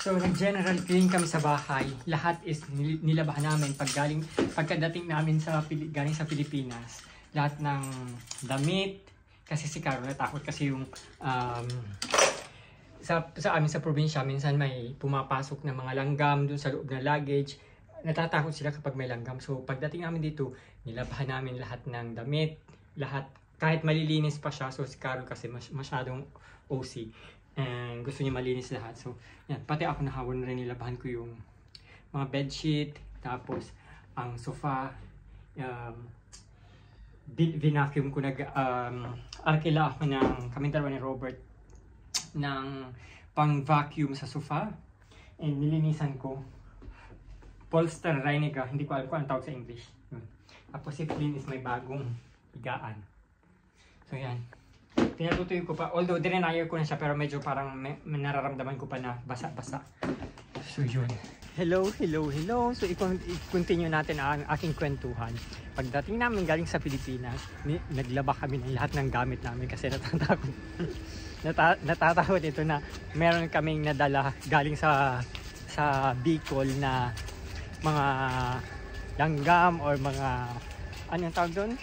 So, nag-general clean kami sa bahay. Lahat is nilabahan namin pagkadating namin galing sa Pilipinas. Lahat ng damit, kasi si Carol natakot kasi yung sa amin sa probinsya, minsan may pumapasok na mga langgam dun sa loob ng luggage. Natatakot sila kapag may langgam. So, pagdating namin dito, nilabahan namin lahat ng damit, lahat, kahit malilinis pa siya. So, si Carol kasi masyadong OC. And gusto niya malinis lahat. So, yan. Pati ako nahawon na rin, nilabahan ko yung mga bedsheet, tapos ang sofa, vinacuum ko, arkila ako ng kaming dalawa ni Robert ng pang-vacuum sa sofa. And nilinisan ko. Polster Reiniger, hindi ko alam kung ang tawag sa English. Tapos si Flynn is may bagong higaan. So, yan. Pinatutuyo ko pa, although dinenire ko na siya, pero medyo parang nararamdaman ko pa na basa-basa. So yun. Hello. So i-continue natin ang aking kwentuhan. Pagdating namin galing sa Pilipinas, naglaba kami ng lahat ng gamit namin kasi natatakot. Natatakot ito na meron kaming nadala galing sa Bicol na mga langgam or mga anong tawag doon?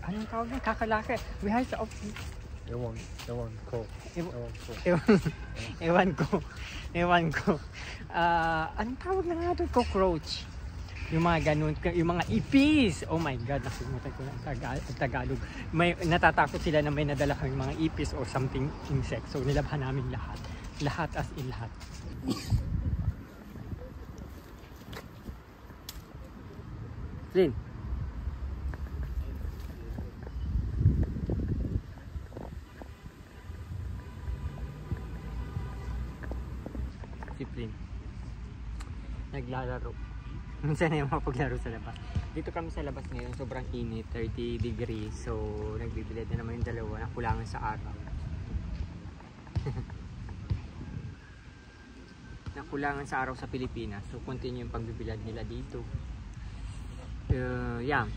Anong tawag niya? Kakalaki. We have to Ewan ko. Anong tawag na nga doon? Cockroach. Yung mga ganun. Yung mga ipis. Oh my God. Nakalimutan ko ng Tagalog. Natatakot sila na may nadala kami mga ipis or something insect. So nilabhan namin lahat. Lahat as in lahat. Flynn. Discipline. Naglalaro. Minsan na yung mapaglaro sa labas. Dito kami sa labas ngayon, sobrang init, 30 degrees. So, nagbibilad na naman yung dalawa, nakulangan sa araw. Nakulangan sa araw sa Pilipinas. So, continue yung pagbibilad nila dito. Yeah.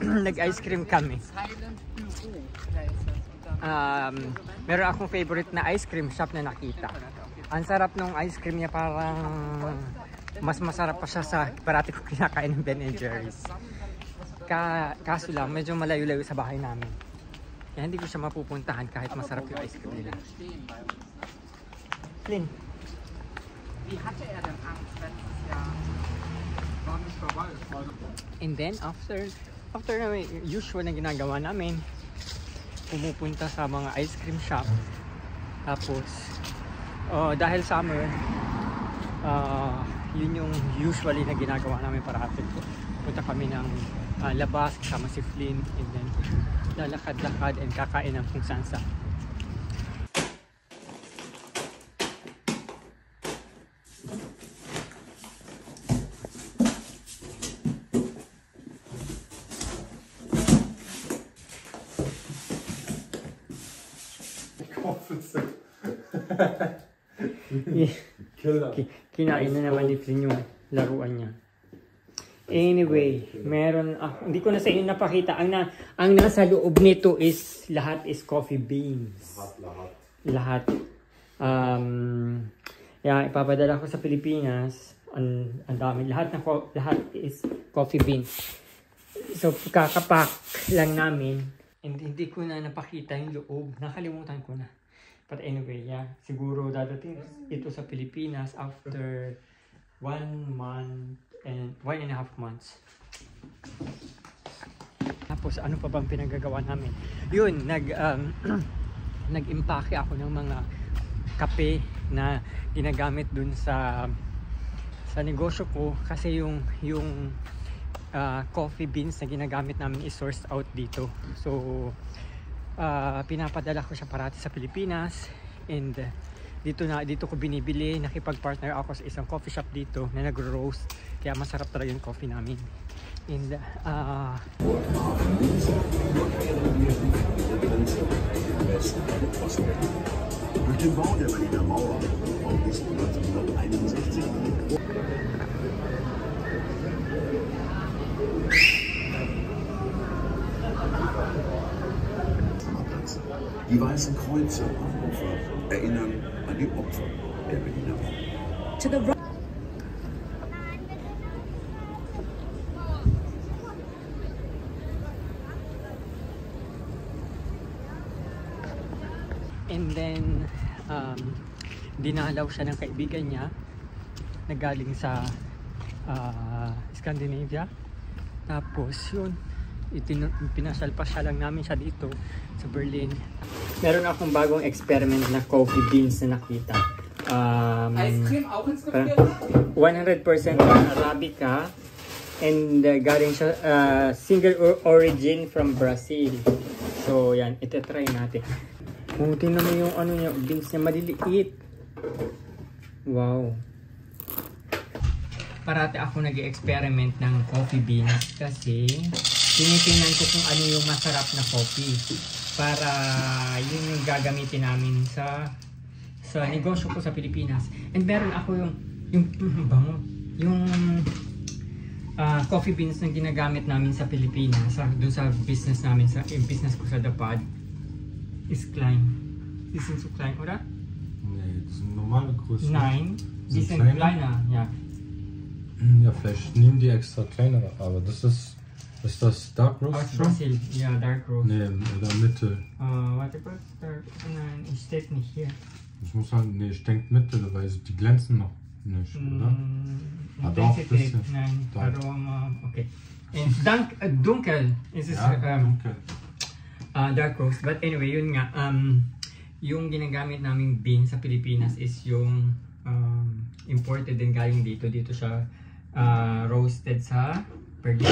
Nag-ice cream kami. Meron akong favorite na ice cream shop na nakita. Ang sarap ng ice cream niya, parang mas masarap pa siya sa parati ko kinakain ng Ben & Jerry's. Kaso lang, medyo malayo-layo sa bahay namin. Kaya hindi ko siya mapupuntahan kahit masarap yung ice cream nila. Flynn. And then after na usual na ginagawa namin, pumupunta sa mga ice cream shop. Tapos dahil summer, yun yung usually na ginagawa namin parati. Punta kami ng labas kasama si Flynn, and then lalakad-lakad and kakain ng kung saan-saan. Kinain na naman ni Flynn yung laruan niya. Anyway, meron hindi ko na sa inyo napakita. Ang nasa loob nito is lahat is coffee beans. Lahat. Ipapadala ko sa Pilipinas. Ang dami. Lahat is coffee beans. So, kakapak lang namin. And hindi ko na napakita yung loob. Nakalimutan ko na. But anyway, yeah. Siguro dadating ito sa Pilipinas after 1 month and 1.5 months. Tapos ano pa bang pinagagawa namin? Yun, nag-impake ako ng mga kape na ginagamit dun sa negosyo ko, kasi yung coffee beans na ginagamit namin is sourced out dito. So pinapadala ko siya parati sa Pilipinas, and dito ko binibili. Nakipag-partner ako sa isang coffee shop dito na nagro-roast, kaya masarap talaga yung coffee namin. And dem Bau der Berliner Mauer von August 1961 Die weißen Kreuze am Ufer erinnern an die Opfer der Berliner Mauer. To the right. And then, dinalaw siya ng kaibigan niya na galing sa Scandinavia. Tapos yun, pinasyal-pasyal lang namin siya dito sa Berlin. Meron akong bagong experiment na coffee beans na nakita. Ice cream auch ins 100% Arabica and galing siya single origin from Brazil. So yan, itetry natin. Oh, tingnan mo yung ano niya, beans niya maliliit. Wow. Parati ako nag-experiment ng coffee beans kasi tinitingnan ko kung ano yung masarap na coffee para yun yung gagamitin namin sa negosyo ko sa Pilipinas. And meron ako yung coffee beans na ginagamit namin sa Pilipinas, doon sa business namin, yung business ko sa Dapad ist klein. Die sind so klein, oder? Nee, das sind normale Größen. Nein, die sind kleiner, ja. Ja, vielleicht nehmen die extra kleinere, aber das ist das Dark Roast? Aus Brasil, ja, Dark Roast. Nee, oder Mitte. Warte kurz, nein, es steht nicht hier. Ich muss sagen, nee, ich denke Mitte, weil die glänzen noch nicht, oder? Doch, ein bisschen. Nein, Dark. Aroma, okay. Dunkel ist es, Ja, dunkel. Dark roast. But anyway, yun nga, yung ginagamit naming bean sa Pilipinas is yung imported din galing dito. Dito siya roasted sa Berlin.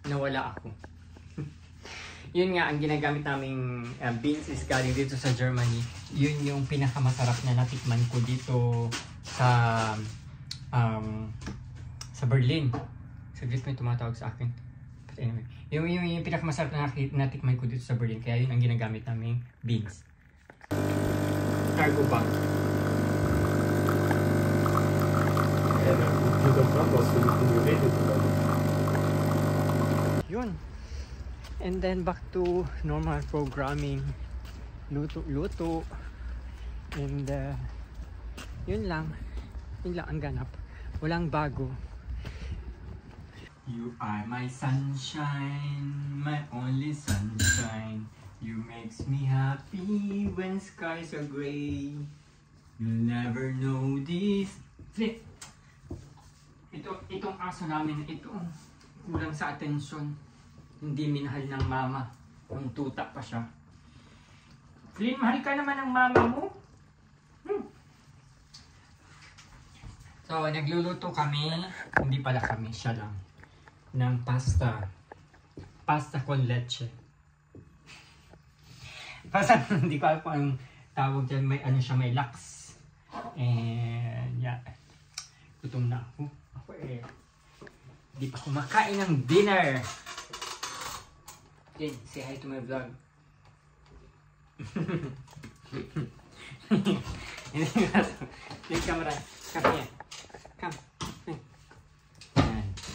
Nawala ako. Yun nga, ang ginagamit naming beans is galing dito sa Germany. Yun yung pinakamasarap na natikman ko dito sa Berlin. Saglit may tumatawag sa akin. But anyway, yung pinakamasarap na natikman ko dito sa Berlin. Kaya yun ang ginagamit naming beans. Cargo bag. Yun. And then back to normal programming. Luto. And yun lang ang ganap. Walang bago. You are my sunshine, my only sunshine. You makes me happy when skies are gray. You'll never know this. Itong aso namin, itong kulang sa atensyon. Hindi minahal ng mama. Kung tuta pa siya. Flynn, mahal ka naman ng mama mo. So, nagluluto kami, hindi pala kami, siya lang, ng pasta. Pasta con leche. Pasta, hindi ko alam kung anong tawag dyan, may ano siya, may lax. And, yeah. Gutom na ako. Ako hindi pa kumakain ng dinner. Okay, say hi to my vlog. Yung camera, come here. Come.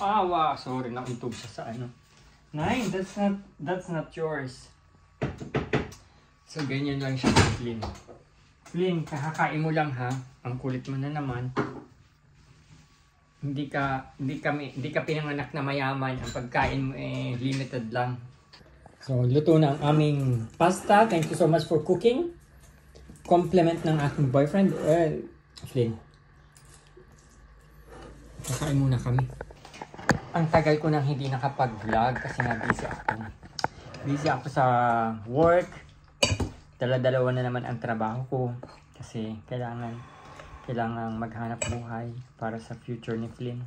Wow, sorry, nakuntog siya sa ano. Nine, that's not yours. So, ganyan lang siya sa Flynn. Flynn, kakakain mo lang ha. Ang kulit mo na naman. Hindi ka pinanganak na mayaman. Ang pagkain mo limited lang. So, luto na ang aming pasta. Thank you so much for cooking. Compliment ng aking boyfriend. Flynn. Kakain muna kami. Ang tagal ko nang hindi nakapag-vlog kasi nga busy ako. Busy ako sa work. Dala-dalawa na naman ang trabaho ko. Kasi kailangan maghanap buhay para sa future ni Flynn.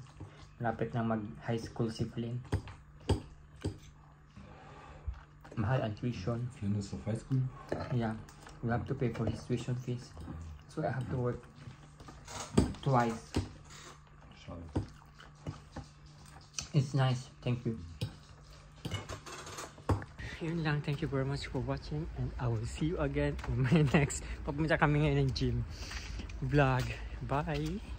Malapit na mag-high school si Flynn. Mahal ang tuition. Flynn is of high school? Yeah. We have to pay for his tuition fees. So I have to work twice. Schade. It's nice. Thank you. yun lang. Thank you very much for watching and I will see you again on my next. Papunta kami ngayon ng gym vlog. Bye!